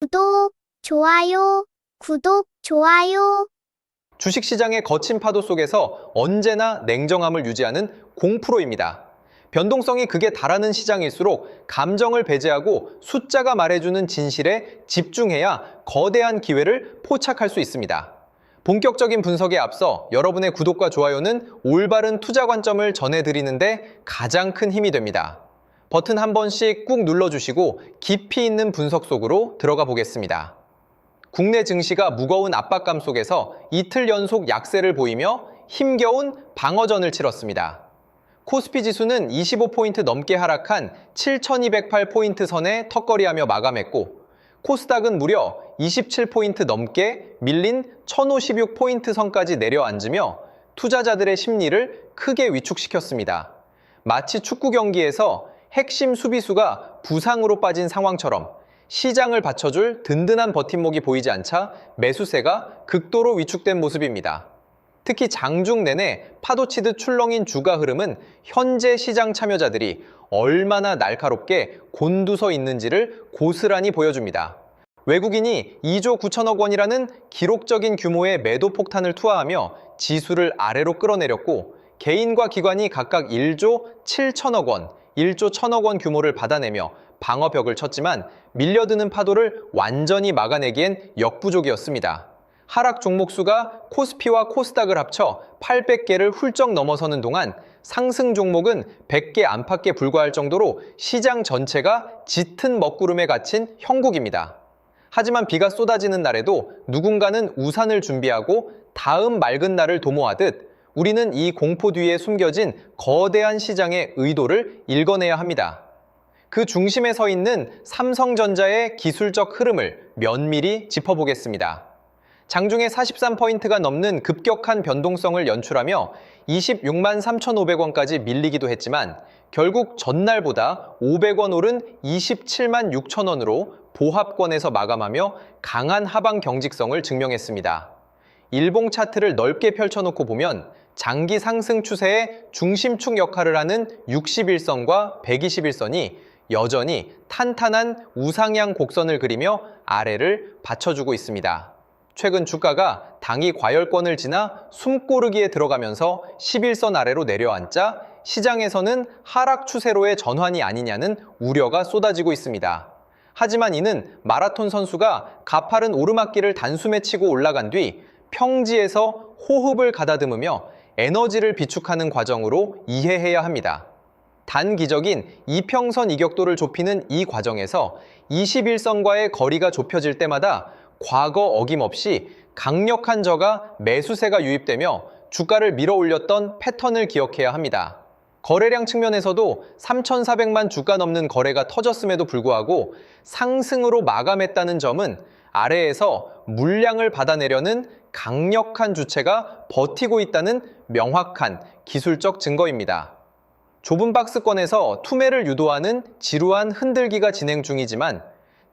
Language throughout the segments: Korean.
구독, 좋아요, 구독, 좋아요. 주식시장의 거친 파도 속에서 언제나 냉정함을 유지하는 0%입니다. 변동성이 극에 달하는 시장일수록 감정을 배제하고 숫자가 말해주는 진실에 집중해야 거대한 기회를 포착할 수 있습니다. 본격적인 분석에 앞서 여러분의 구독과 좋아요는 올바른 투자 관점을 전해드리는데 가장 큰 힘이 됩니다. 버튼 한 번씩 꾹 눌러주시고 깊이 있는 분석 속으로 들어가 보겠습니다. 국내 증시가 무거운 압박감 속에서 이틀 연속 약세를 보이며 힘겨운 방어전을 치렀습니다. 코스피 지수는 25포인트 넘게 하락한 7,208포인트 선에 턱걸이하며 마감했고, 코스닥은 무려 27포인트 넘게 밀린 1,056포인트 선까지 내려앉으며 투자자들의 심리를 크게 위축시켰습니다. 마치 축구 경기에서 핵심 수비수가 부상으로 빠진 상황처럼 시장을 받쳐줄 든든한 버팀목이 보이지 않자 매수세가 극도로 위축된 모습입니다. 특히 장중 내내 파도치듯 출렁인 주가 흐름은 현재 시장 참여자들이 얼마나 날카롭게 곤두서 있는지를 고스란히 보여줍니다. 외국인이 2조 9천억 원이라는 기록적인 규모의 매도 폭탄을 투하하며 지수를 아래로 끌어내렸고, 개인과 기관이 각각 1조 7천억 원, 1조 1천억 원 규모를 받아내며 방어벽을 쳤지만 밀려드는 파도를 완전히 막아내기엔 역부족이었습니다. 하락 종목 수가 코스피와 코스닥을 합쳐 800개를 훌쩍 넘어서는 동안 상승 종목은 100개 안팎에 불과할 정도로 시장 전체가 짙은 먹구름에 갇힌 형국입니다. 하지만 비가 쏟아지는 날에도 누군가는 우산을 준비하고 다음 맑은 날을 도모하듯 우리는 이 공포 뒤에 숨겨진 거대한 시장의 의도를 읽어내야 합니다. 그 중심에 서 있는 삼성전자의 기술적 흐름을 면밀히 짚어보겠습니다. 장중에 43포인트가 넘는 급격한 변동성을 연출하며 26만 3,500원까지 밀리기도 했지만 결국 전날보다 500원 오른 27만 6천 원으로 보합권에서 마감하며 강한 하방 경직성을 증명했습니다. 일봉 차트를 넓게 펼쳐놓고 보면 장기 상승 추세의 중심축 역할을 하는 61선과 121선이 여전히 탄탄한 우상향 곡선을 그리며 아래를 받쳐주고 있습니다. 최근 주가가 당이 과열권을 지나 숨고르기에 들어가면서 11선 아래로 내려앉자 시장에서는 하락 추세로의 전환이 아니냐는 우려가 쏟아지고 있습니다. 하지만 이는 마라톤 선수가 가파른 오르막길을 단숨에 치고 올라간 뒤 평지에서 호흡을 가다듬으며 에너지를 비축하는 과정으로 이해해야 합니다. 단기적인 이평선 이격도를 좁히는 이 과정에서 21선과의 거리가 좁혀질 때마다 과거 어김없이 강력한 저가 매수세가 유입되며 주가를 밀어올렸던 패턴을 기억해야 합니다. 거래량 측면에서도 3,400만 주가 넘는 거래가 터졌음에도 불구하고 상승으로 마감했다는 점은 아래에서 물량을 받아내려는 강력한 주체가 버티고 있다는 명확한 기술적 증거입니다. 좁은 박스권에서 투매를 유도하는 지루한 흔들기가 진행 중이지만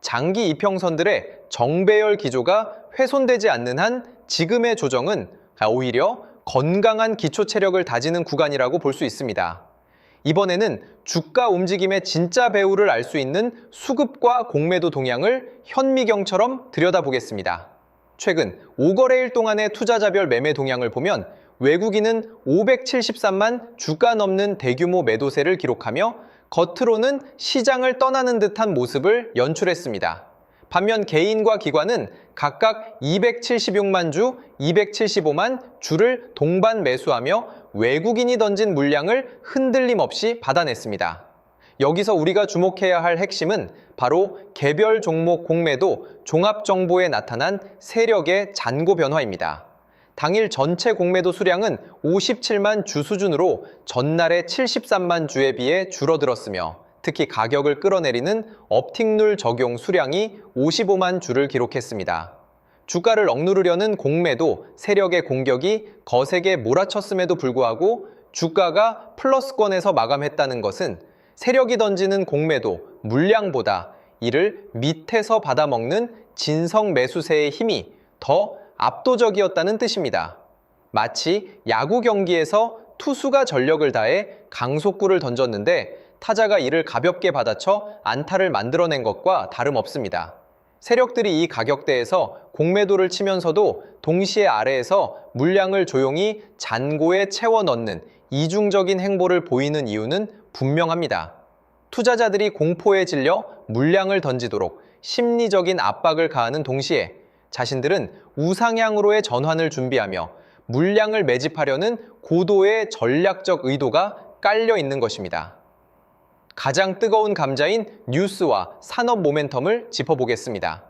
장기 이평선들의 정배열 기조가 훼손되지 않는 한 지금의 조정은 오히려 건강한 기초 체력을 다지는 구간이라고 볼 수 있습니다. 이번에는 주가 움직임의 진짜 배후를 알 수 있는 수급과 공매도 동향을 현미경처럼 들여다보겠습니다. 최근 5거래일 동안의 투자자별 매매 동향을 보면 외국인은 573만 주가 넘는 대규모 매도세를 기록하며 겉으로는 시장을 떠나는 듯한 모습을 연출했습니다. 반면 개인과 기관은 각각 276만 주, 275만 주를 동반 매수하며 외국인이 던진 물량을 흔들림 없이 받아냈습니다. 여기서 우리가 주목해야 할 핵심은 바로 개별 종목 공매도 종합정보에 나타난 세력의 잔고 변화입니다. 당일 전체 공매도 수량은 57만 주 수준으로 전날의 73만 주에 비해 줄어들었으며 특히 가격을 끌어내리는 업틱룰 적용 수량이 55만 주를 기록했습니다. 주가를 억누르려는 공매도 세력의 공격이 거세게 몰아쳤음에도 불구하고 주가가 플러스권에서 마감했다는 것은 세력이 던지는 공매도 물량보다 이를 밑에서 받아먹는 진성 매수세의 힘이 더 압도적이었다는 뜻입니다. 마치 야구 경기에서 투수가 전력을 다해 강속구를 던졌는데 타자가 이를 가볍게 받아쳐 안타를 만들어낸 것과 다름없습니다. 세력들이 이 가격대에서 공매도를 치면서도 동시에 아래에서 물량을 조용히 잔고에 채워 넣는 이중적인 행보를 보이는 이유는 분명합니다. 투자자들이 공포에 질려 물량을 던지도록 심리적인 압박을 가하는 동시에 자신들은 우상향으로의 전환을 준비하며 물량을 매집하려는 고도의 전략적 의도가 깔려 있는 것입니다. 가장 뜨거운 감자인 뉴스와 산업 모멘텀을 짚어보겠습니다.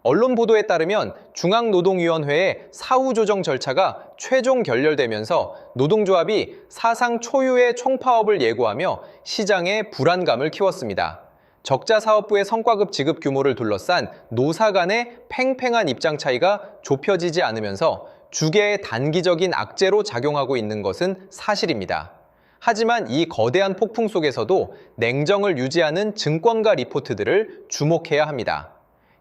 언론 보도에 따르면 중앙노동위원회의 사후 조정 절차가 최종 결렬되면서 노동조합이 사상 초유의 총파업을 예고하며 시장에 불안감을 키웠습니다. 적자사업부의 성과급 지급 규모를 둘러싼 노사 간의 팽팽한 입장 차이가 좁혀지지 않으면서 주계의 단기적인 악재로 작용하고 있는 것은 사실입니다. 하지만 이 거대한 폭풍 속에서도 냉정을 유지하는 증권가 리포트들을 주목해야 합니다.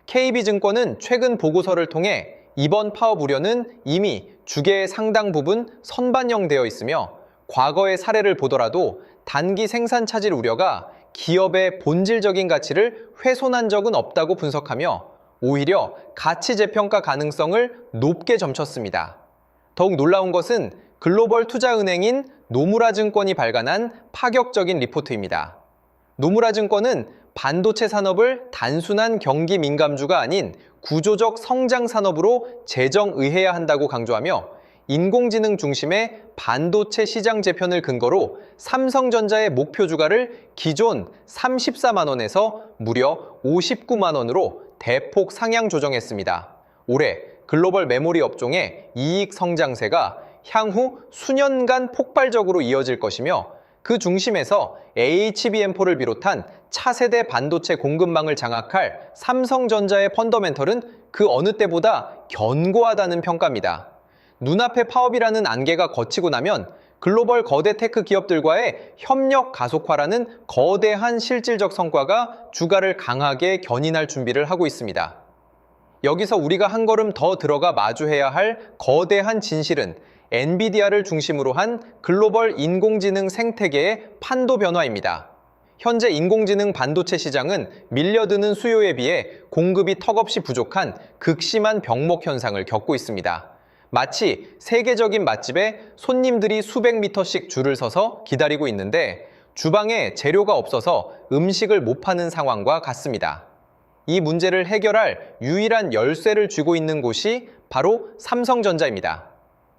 KB증권은 최근 보고서를 통해 이번 파업 우려는 이미 주계의 상당 부분 선반영되어 있으며 과거의 사례를 보더라도 단기 생산 차질 우려가 기업의 본질적인 가치를 훼손한 적은 없다고 분석하며 오히려 가치 재평가 가능성을 높게 점쳤습니다. 더욱 놀라운 것은 글로벌 투자은행인 노무라증권이 발간한 파격적인 리포트입니다. 노무라증권은 반도체 산업을 단순한 경기 민감주가 아닌 구조적 성장 산업으로 재정의해야 한다고 강조하며 인공지능 중심의 반도체 시장 재편을 근거로 삼성전자의 목표 주가를 기존 34만 원에서 무려 59만 원으로 대폭 상향 조정했습니다. 올해 글로벌 메모리 업종의 이익 성장세가 향후 수년간 폭발적으로 이어질 것이며 그 중심에서 HBM4를 비롯한 차세대 반도체 공급망을 장악할 삼성전자의 펀더멘털은 그 어느 때보다 견고하다는 평가입니다. 눈앞의 파업이라는 안개가 걷히고 나면 글로벌 거대 테크 기업들과의 협력 가속화라는 거대한 실질적 성과가 주가를 강하게 견인할 준비를 하고 있습니다. 여기서 우리가 한 걸음 더 들어가 마주해야 할 거대한 진실은 엔비디아를 중심으로 한 글로벌 인공지능 생태계의 판도 변화입니다. 현재 인공지능 반도체 시장은 밀려드는 수요에 비해 공급이 턱없이 부족한 극심한 병목 현상을 겪고 있습니다. 마치 세계적인 맛집에 손님들이 수백 미터씩 줄을 서서 기다리고 있는데 주방에 재료가 없어서 음식을 못 파는 상황과 같습니다. 이 문제를 해결할 유일한 열쇠를 쥐고 있는 곳이 바로 삼성전자입니다.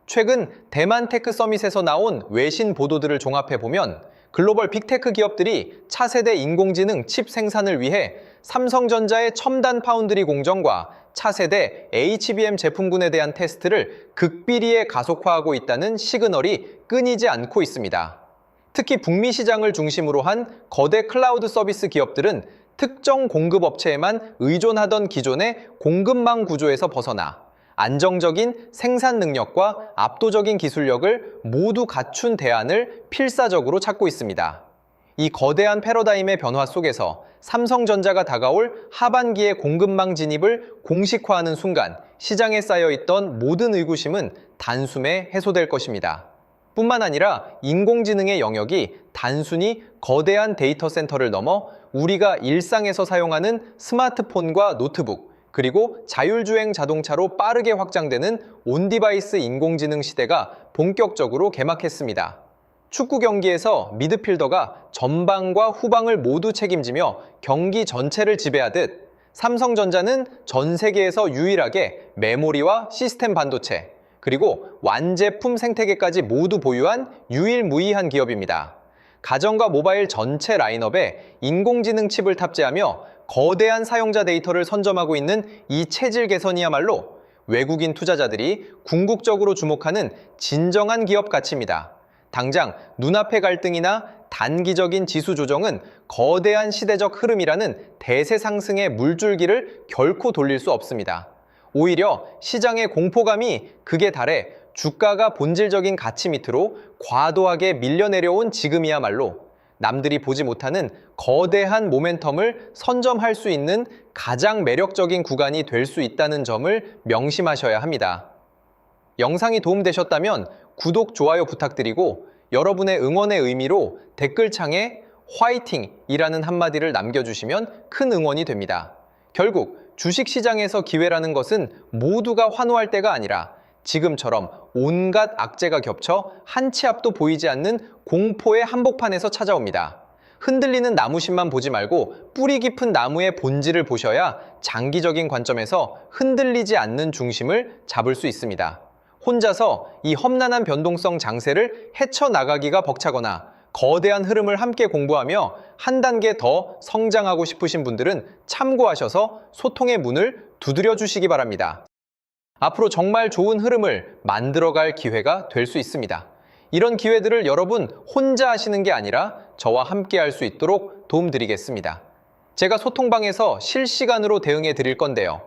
최근 대만 테크 서밋에서 나온 외신 보도들을 종합해보면 글로벌 빅테크 기업들이 차세대 인공지능 칩 생산을 위해 삼성전자의 첨단 파운드리 공정과 차세대 HBM 제품군에 대한 테스트를 극비리에 가속화하고 있다는 시그널이 끊이지 않고 있습니다. 특히 북미 시장을 중심으로 한 거대 클라우드 서비스 기업들은 특정 공급업체에만 의존하던 기존의 공급망 구조에서 벗어나 안정적인 생산 능력과 압도적인 기술력을 모두 갖춘 대안을 필사적으로 찾고 있습니다. 이 거대한 패러다임의 변화 속에서 삼성전자가 다가올 하반기의 공급망 진입을 공식화하는 순간 시장에 쌓여있던 모든 의구심은 단숨에 해소될 것입니다. 뿐만 아니라 인공지능의 영역이 단순히 거대한 데이터 센터를 넘어 우리가 일상에서 사용하는 스마트폰과 노트북, 그리고 자율주행 자동차로 빠르게 확장되는 온디바이스 인공지능 시대가 본격적으로 개막했습니다. 축구 경기에서 미드필더가 전방과 후방을 모두 책임지며 경기 전체를 지배하듯 삼성전자는 전 세계에서 유일하게 메모리와 시스템 반도체, 그리고 완제품 생태계까지 모두 보유한 유일무이한 기업입니다. 가정과 모바일 전체 라인업에 인공지능 칩을 탑재하며 거대한 사용자 데이터를 선점하고 있는 이 체질 개선이야말로 외국인 투자자들이 궁극적으로 주목하는 진정한 기업 가치입니다. 당장 눈앞의 갈등이나 단기적인 지수 조정은 거대한 시대적 흐름이라는 대세 상승의 물줄기를 결코 돌릴 수 없습니다. 오히려 시장의 공포감이 극에 달해 주가가 본질적인 가치 밑으로 과도하게 밀려내려온 지금이야말로 남들이 보지 못하는 거대한 모멘텀을 선점할 수 있는 가장 매력적인 구간이 될 수 있다는 점을 명심하셔야 합니다. 영상이 도움되셨다면 구독, 좋아요 부탁드리고 여러분의 응원의 의미로 댓글창에 화이팅이라는 한마디를 남겨주시면 큰 응원이 됩니다. 결국 주식시장에서 기회라는 것은 모두가 환호할 때가 아니라 지금처럼 온갖 악재가 겹쳐 한 치 앞도 보이지 않는 공포의 한복판에서 찾아옵니다. 흔들리는 나무심만 보지 말고 뿌리 깊은 나무의 본질을 보셔야 장기적인 관점에서 흔들리지 않는 중심을 잡을 수 있습니다. 혼자서 이 험난한 변동성 장세를 헤쳐나가기가 벅차거나 거대한 흐름을 함께 공부하며 한 단계 더 성장하고 싶으신 분들은 참고하셔서 소통의 문을 두드려 주시기 바랍니다. 앞으로 정말 좋은 흐름을 만들어갈 기회가 될 수 있습니다. 이런 기회들을 여러분 혼자 하시는 게 아니라 저와 함께 할 수 있도록 도움드리겠습니다. 제가 소통방에서 실시간으로 대응해 드릴 건데요.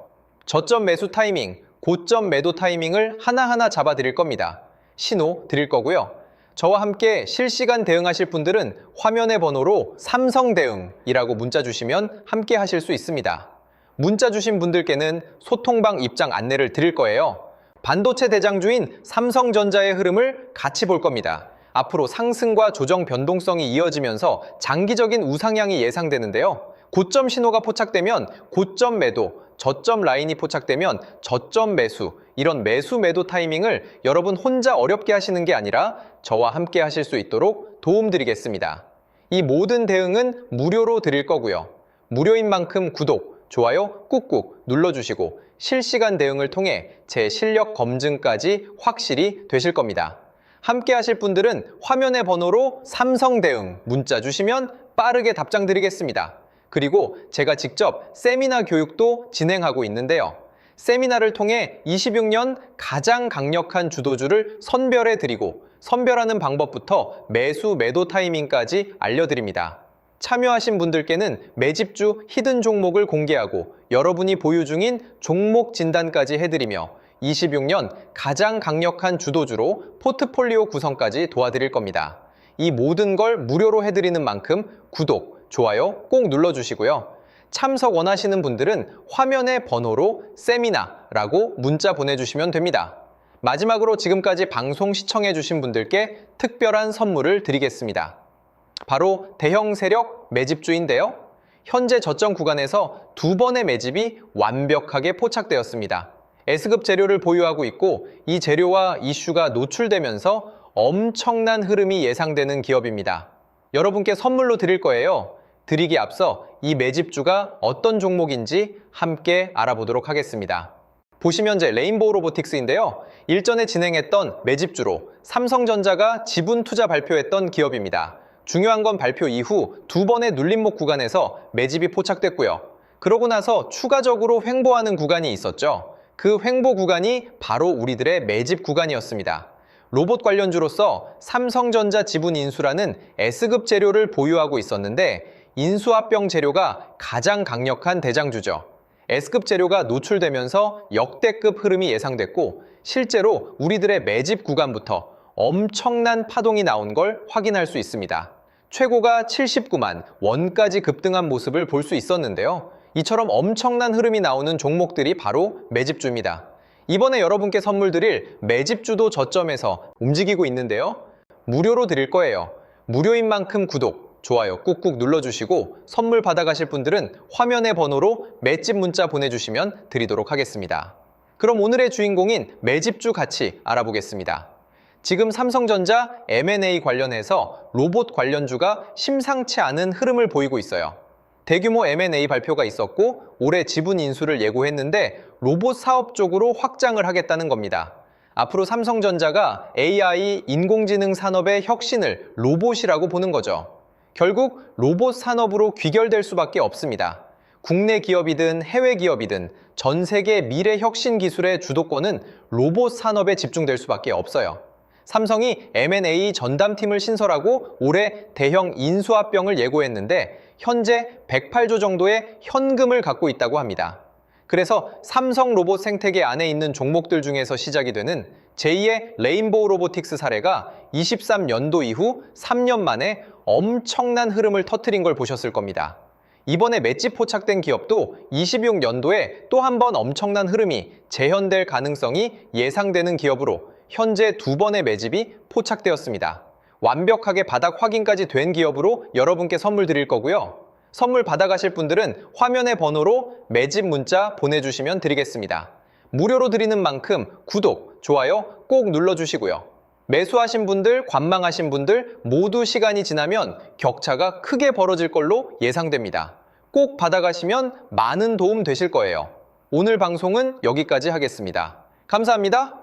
저점 매수 타이밍, 고점 매도 타이밍을 하나하나 잡아 드릴 겁니다. 신호 드릴 거고요. 저와 함께 실시간 대응하실 분들은 화면의 번호로 삼성대응이라고 문자 주시면 함께 하실 수 있습니다. 문자 주신 분들께는 소통방 입장 안내를 드릴 거예요. 반도체 대장주인 삼성전자의 흐름을 같이 볼 겁니다. 앞으로 상승과 조정 변동성이 이어지면서 장기적인 우상향이 예상되는데요. 고점 신호가 포착되면 고점 매도, 저점 라인이 포착되면 저점 매수, 이런 매수 매도 타이밍을 여러분 혼자 어렵게 하시는 게 아니라 저와 함께 하실 수 있도록 도움드리겠습니다. 이 모든 대응은 무료로 드릴 거고요. 무료인 만큼 구독, 좋아요 꾹꾹 눌러주시고 실시간 대응을 통해 제 실력 검증까지 확실히 되실 겁니다. 함께 하실 분들은 화면의 번호로 삼성대응 문자 주시면 빠르게 답장 드리겠습니다. 그리고 제가 직접 세미나 교육도 진행하고 있는데요. 세미나를 통해 26년 가장 강력한 주도주를 선별해 드리고 선별하는 방법부터 매수 매도 타이밍까지 알려드립니다. 참여하신 분들께는 매집주 히든 종목을 공개하고 여러분이 보유 중인 종목 진단까지 해드리며 26년 가장 강력한 주도주로 포트폴리오 구성까지 도와드릴 겁니다. 이 모든 걸 무료로 해드리는 만큼 구독, 좋아요 꼭 눌러주시고요. 참석 원하시는 분들은 화면의 번호로 세미나라고 문자 보내주시면 됩니다. 마지막으로 지금까지 방송 시청해주신 분들께 특별한 선물을 드리겠습니다. 바로 대형 세력 매집주인데요. 현재 저점 구간에서 두 번의 매집이 완벽하게 포착되었습니다. S급 재료를 보유하고 있고 이 재료와 이슈가 노출되면서 엄청난 흐름이 예상되는 기업입니다. 여러분께 선물로 드릴 거예요. 드리기 앞서 이 매집주가 어떤 종목인지 함께 알아보도록 하겠습니다. 보시면 제 레인보우 로보틱스인데요. 일전에 진행했던 매집주로 삼성전자가 지분 투자 발표했던 기업입니다. 중요한 건 발표 이후 두 번의 눌림목 구간에서 매집이 포착됐고요. 그러고 나서 추가적으로 횡보하는 구간이 있었죠. 그 횡보 구간이 바로 우리들의 매집 구간이었습니다. 로봇 관련주로서 삼성전자 지분 인수라는 S급 재료를 보유하고 있었는데 인수합병 재료가 가장 강력한 대장주죠. S급 재료가 노출되면서 역대급 흐름이 예상됐고 실제로 우리들의 매집 구간부터 엄청난 파동이 나온 걸 확인할 수 있습니다. 최고가 79만 원까지 급등한 모습을 볼 수 있었는데요. 이처럼 엄청난 흐름이 나오는 종목들이 바로 매집주입니다. 이번에 여러분께 선물 드릴 매집주도 저점에서 움직이고 있는데요. 무료로 드릴 거예요. 무료인 만큼 구독, 좋아요 꾹꾹 눌러주시고 선물 받아가실 분들은 화면의 번호로 매집 문자 보내주시면 드리도록 하겠습니다. 그럼 오늘의 주인공인 매집주 같이 알아보겠습니다. 지금 삼성전자 M&A 관련해서 로봇 관련주가 심상치 않은 흐름을 보이고 있어요. 대규모 M&A 발표가 있었고 올해 지분 인수를 예고했는데 로봇 사업 쪽으로 확장을 하겠다는 겁니다. 앞으로 삼성전자가 AI, 인공지능 산업의 혁신을 로봇이라고 보는 거죠. 결국 로봇 산업으로 귀결될 수밖에 없습니다. 국내 기업이든 해외 기업이든 전 세계 미래 혁신 기술의 주도권은 로봇 산업에 집중될 수밖에 없어요. 삼성이 M&A 전담팀을 신설하고 올해 대형 인수합병을 예고했는데 현재 108조 정도의 현금을 갖고 있다고 합니다. 그래서 삼성 로봇 생태계 안에 있는 종목들 중에서 시작이 되는 제2의 레인보우 로보틱스 사례가 23년도 이후 3년 만에 엄청난 흐름을 터뜨린 걸 보셨을 겁니다. 이번에 매집 포착된 기업도 26년도에 또 한 번 엄청난 흐름이 재현될 가능성이 예상되는 기업으로 현재 두 번의 매집이 포착되었습니다. 완벽하게 바닥 확인까지 된 기업으로 여러분께 선물 드릴 거고요. 선물 받아가실 분들은 화면의 번호로 매집 문자 보내주시면 드리겠습니다. 무료로 드리는 만큼 구독, 좋아요 꼭 눌러주시고요. 매수하신 분들, 관망하신 분들 모두 시간이 지나면 격차가 크게 벌어질 걸로 예상됩니다. 꼭 받아가시면 많은 도움 되실 거예요. 오늘 방송은 여기까지 하겠습니다. 감사합니다.